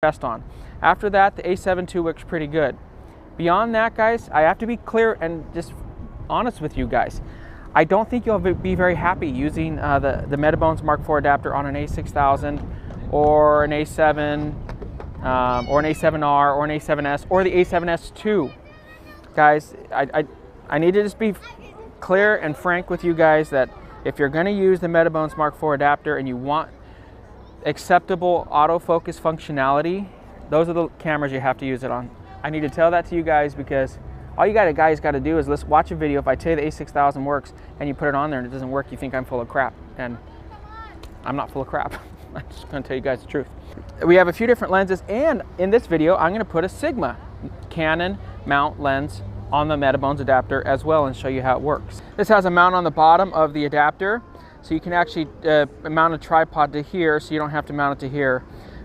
best on. After that, the A7 II works pretty good. Beyond that, guys, I have to be clear and just honest with you guys. I don't think you'll be very happy using the Metabones Mark IV adapter on an A6000 or an A7 or an A7R or an A7S or the A7S II. Guys, I need to just be clear and frank with you guys that if you're going to use the Metabones Mark IV adapter and you want acceptable autofocus functionality, those are the cameras you have to use it on. I need to tell that to you guys because all you guys got to do is watch a video. If I tell you the A6000 works and you put it on there and it doesn't work, you think I'm full of crap, and I'm not full of crap. I'm just going to tell you guys the truth. We have a few different lenses, and in this video I'm going to put a Sigma Canon mount lens on the Metabones adapter as well and show you how it works. This has a mount on the bottom of the adapter, so you can actually mount a tripod to here, so you don't have to mount it to here,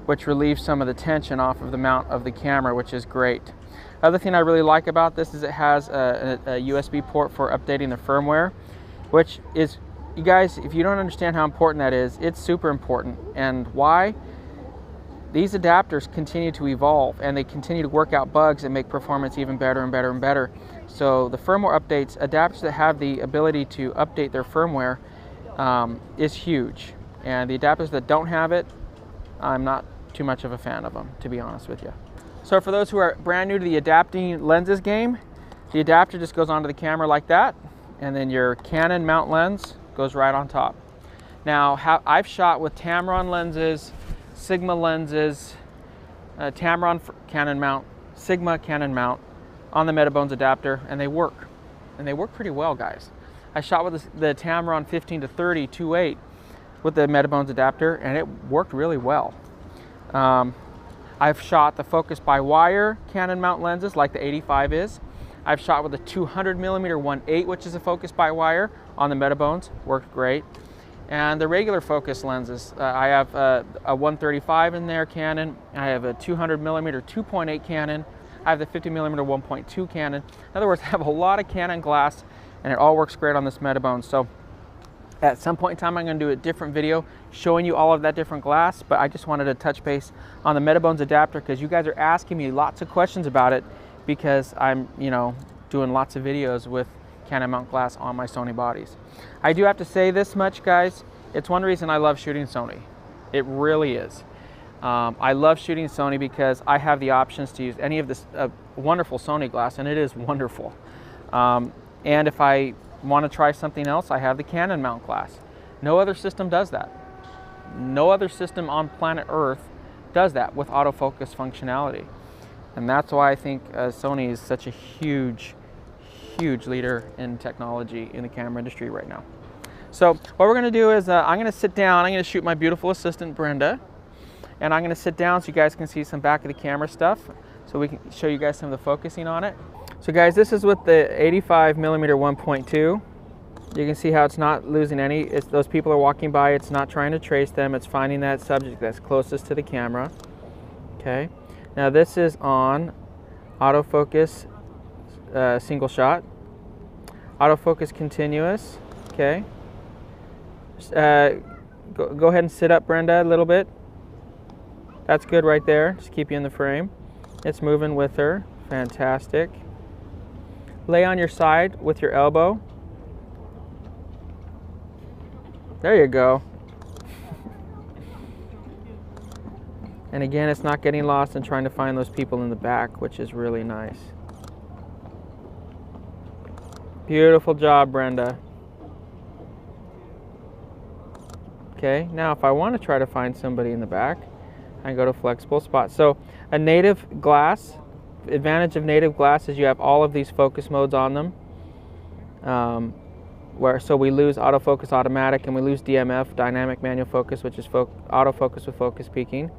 which relieves some of the tension off of the mount of the camera, which is great. Other thing I really like about this is it has a USB port for updating the firmware, which is, you guys, if you don't understand how important that is, it's super important. And why? These adapters continue to evolve and they continue to work out bugs and make performance even better and better and better. So the firmware updates, adapters that have the ability to update their firmware is huge. And the adapters that don't have it, I'm not too much of a fan of them, to be honest with you. So for those who are brand new to the adapting lenses game, the adapter just goes onto the camera like that, and then your Canon mount lens goes right on top. Now, I've shot with Tamron lenses, Sigma lenses, Tamron Canon mount, Sigma Canon mount on the Metabones adapter, and they work. And they work pretty well, guys. I shot with the Tamron 15-30 2.8 with the Metabones adapter, and it worked really well. I've shot the focus by wire Canon mount lenses like the 85 is. I've shot with a 200mm 1.8, which is a focus by wire on the Metabones, worked great. And the regular focus lenses, I have a 135 in there Canon, I have a 200mm 2.8 Canon, I have the 50mm 1.2 Canon. In other words, I have a lot of Canon glass and it all works great on this Metabones. So at some point in time, I'm going to do a different video showing you all of that different glass, but I just wanted to touch base on the Metabones adapter because you guys are asking me lots of questions about it because I'm, doing lots of videos with Canon mount glass on my Sony bodies. I do have to say this much, guys. It's one reason I love shooting Sony. It really is. I love shooting Sony because I have the options to use any of this wonderful Sony glass, and it is wonderful. And if I want to try something else, I have the Canon mount glass. No other system does that. No other system on planet Earth does that with autofocus functionality. And that's why I think Sony is such a huge leader in technology in the camera industry right now. So what we're going to do is I'm going to sit down, I'm going to shoot my beautiful assistant Brenda, and I'm going to sit down so you guys can see some back of the camera stuff so we can show you guys some of the focusing on it. So guys, this is with the 85mm 1.2. You can see how it's not losing any. Those people are walking by, it's not trying to trace them, it's finding that subject that's closest to the camera. Okay, now this is on autofocus single shot, autofocus continuous. Okay, go ahead and sit up, Brenda, a little bit. That's good right there, just keep you in the frame. It's moving with her, fantastic. Lay on your side with your elbow. There you go. And again, it's not getting lost and trying to find those people in the back, which is really nice. Beautiful job, Brenda. Okay, now if I want to try to find somebody in the back, I can go to flexible spot. So a native glass, advantage of native glass is you have all of these focus modes on them. So we lose autofocus automatic and we lose DMF, dynamic manual focus, which is autofocus with focus peaking.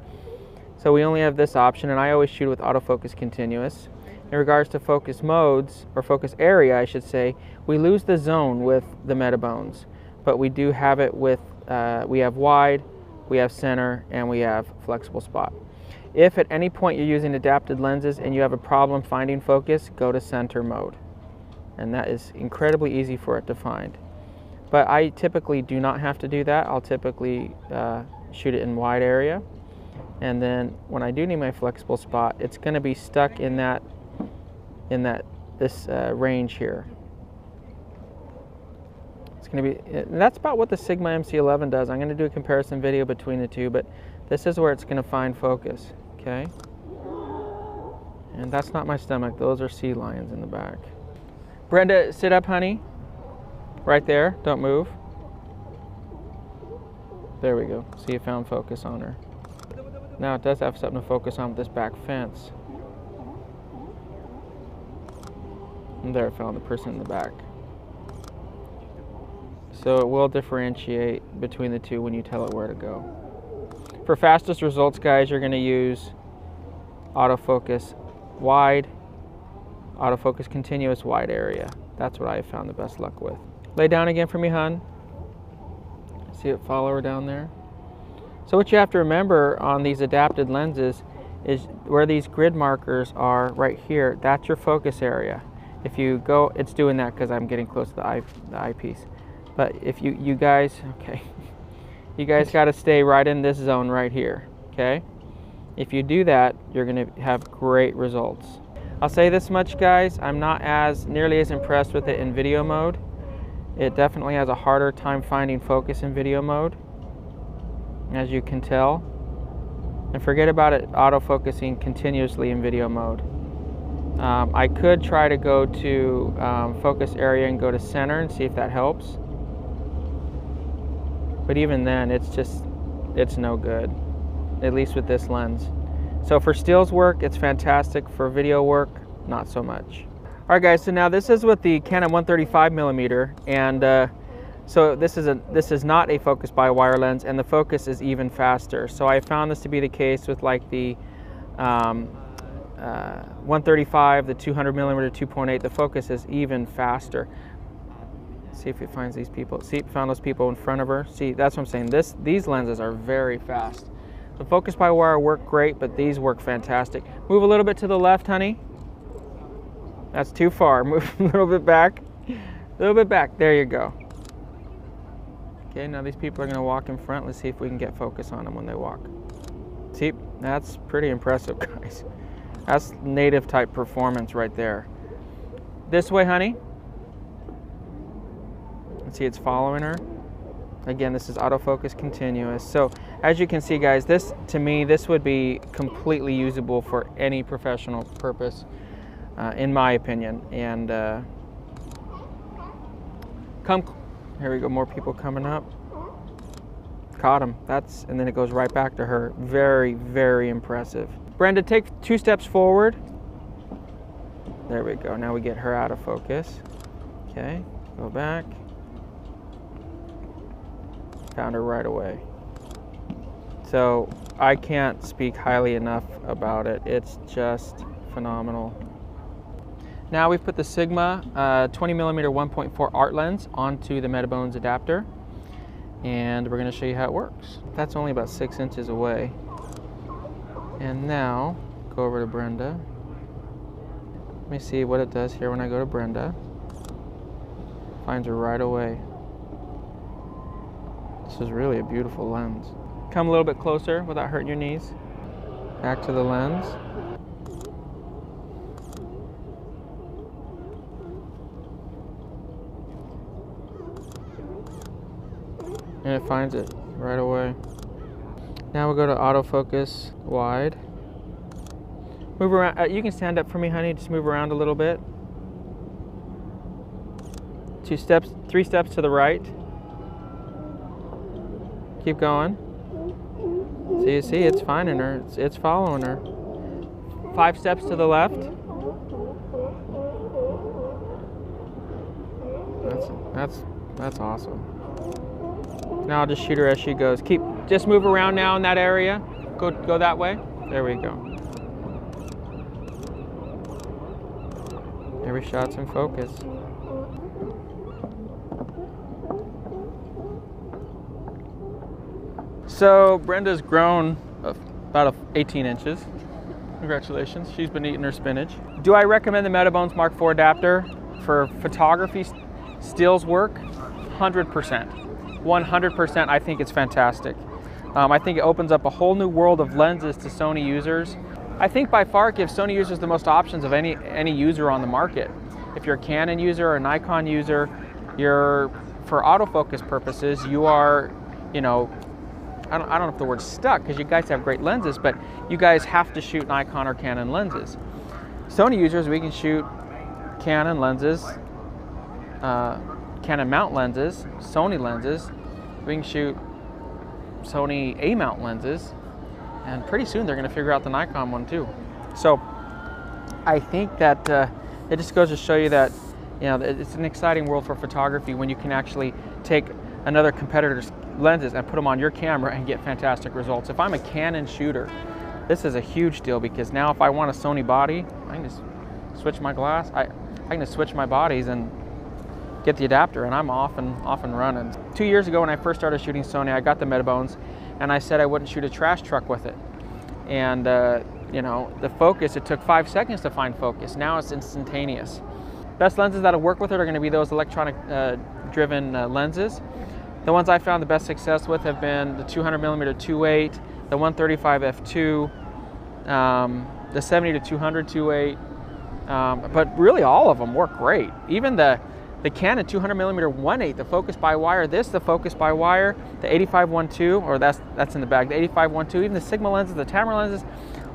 So we only have this option, and I always shoot with autofocus continuous. In regards to focus modes, or focus area I should say, we lose the zone with the Metabones, but we do have it with, we have wide, we have center, and we have flexible spot. If at any point you're using adapted lenses and you have a problem finding focus, go to center mode. And that is incredibly easy for it to find. But I typically do not have to do that. I'll typically shoot it in wide area. And then when I do need my flexible spot, it's going to be stuck in this range here. It's going to be, and that's about what the Sigma MC11 does. I'm going to do a comparison video between the two, but this is where it's going to find focus, okay? And that's not my stomach. Those are sea lions in the back. Brenda, sit up, honey. Right there. Don't move. There we go. See, it found focus on her. Now it does have something to focus on with this back fence. And there, it found the person in the back. So it will differentiate between the two when you tell it where to go. For fastest results, guys, you're going to use autofocus wide, autofocus continuous wide area. That's what I have found the best luck with. Lay down again for me, hon. See it follow her down there? So what you have to remember on these adapted lenses is where these grid markers are right here, that's your focus area. If you go, it's doing that because I'm getting close to the eyepiece. But if you guys, okay, you guys got to stay right in this zone right here, okay? If you do that, you're going to have great results. I'll say this much, guys, I'm not nearly as impressed with it in video mode. It definitely has a harder time finding focus in video mode, as you can tell. And forget about it autofocusing continuously in video mode. I could try to go to focus area and go to center and see if that helps. But even then, it's no good, at least with this lens. So for stills work, it's fantastic. For video work, not so much. All right, guys, so now this is with the Canon 135mm, and so this is not a focus by wire lens, and the focus is even faster. So I found this to be the case with like the 135, the 200mm 2.8. The focus is even faster. See if it finds these people. See, it found those people in front of her. See, that's what I'm saying. These lenses are very fast. The focus by wire work great, but these work fantastic. Move a little bit to the left, honey. That's too far. Move a little bit back. A little bit back. There you go. Okay, now these people are going to walk in front. Let's see if we can get focus on them when they walk. See, that's pretty impressive, guys. That's native type performance right there. This way, honey. See, it's following her. Again, this is autofocus continuous. So as you can see, guys, this, to me, this would be completely usable for any professional purpose, in my opinion. And here we go, more people coming up. Caught him. And then it goes right back to her. Very, very impressive. Brenda, take 2 steps forward. There we go. Now we get her out of focus. Okay, go back. Found her right away. So I can't speak highly enough about it. It's just phenomenal. Now we've put the Sigma 20mm 1.4 art lens onto the Metabones adapter, and we're going to show you how it works. That's only about 6 inches away. And now go over to Brenda. Let me see what it does here when I go to Brenda. Finds her right away. This is really a beautiful lens. Come a little bit closer without hurting your knees. Back to the lens. And it finds it right away. Now we'll go to autofocus wide. Move around. You can stand up for me, honey. Just move around a little bit. 3 steps to the right. Keep going. See, it's finding her. It's following her. 5 steps to the left. That's awesome. Now I'll just shoot her as she goes. Just move around now in that area. Go that way. There we go. Every shot's in focus. So Brenda's grown about 18 inches. Congratulations, she's been eating her spinach. Do I recommend the Metabones Mark IV adapter for photography stills work? 100%. 100%, I think it's fantastic. I think it opens up a whole new world of lenses to Sony users. I think by far it gives Sony users the most options of any user on the market. If you're a Canon user or a Nikon user, for autofocus purposes, you are, you know, I don't know if the word's stuck, because you guys have great lenses, but you guys have to shoot Nikon or Canon lenses. Sony users, we can shoot Canon lenses, Canon mount lenses, Sony lenses. We can shoot Sony A-mount lenses, and pretty soon they're going to figure out the Nikon one too. So I think that it just goes to show you that, you know, it's an exciting world for photography when you can actually take another competitor's lenses and put them on your camera and get fantastic results. If I'm a Canon shooter, this is a huge deal, because now if I want a Sony body, I can just switch my glass. I can just switch my bodies and get the adapter, and I'm off and running. 2 years ago when I first started shooting Sony, I got the Metabones, and I said I wouldn't shoot a trash truck with it. And you know, the focus, it took 5 seconds to find focus. Now it's instantaneous. Best lenses that'll work with it are going to be those electronic driven lenses. The ones I found the best success with have been the 200mm 2.8, the 135 f2, the 70 to 200 2.8, but really all of them work great. Even the Canon 200mm 1.8, the focus by wire, the focus by wire, the 85 1.2, or that's in the bag, the 85 1.2, even the Sigma lenses, the Tamron lenses,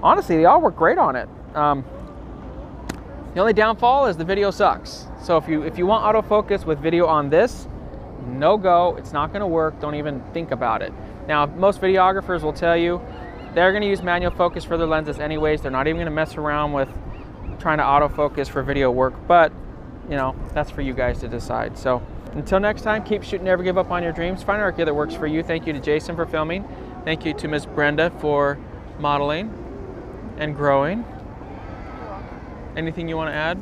honestly, they all work great on it. The only downfall is the video sucks. So if you want autofocus with video on this, no go, it's not going to work. Don't even think about it. Now, most videographers will tell you they're going to use manual focus for their lenses anyways. They're not even going to mess around with trying to autofocus for video work, but you know, that's for you guys to decide. So until next time, keep shooting, never give up on your dreams. Find a gear that works for you. Thank you to Jason for filming. Thank you to Miss Brenda for modeling and growing. Anything you want to add?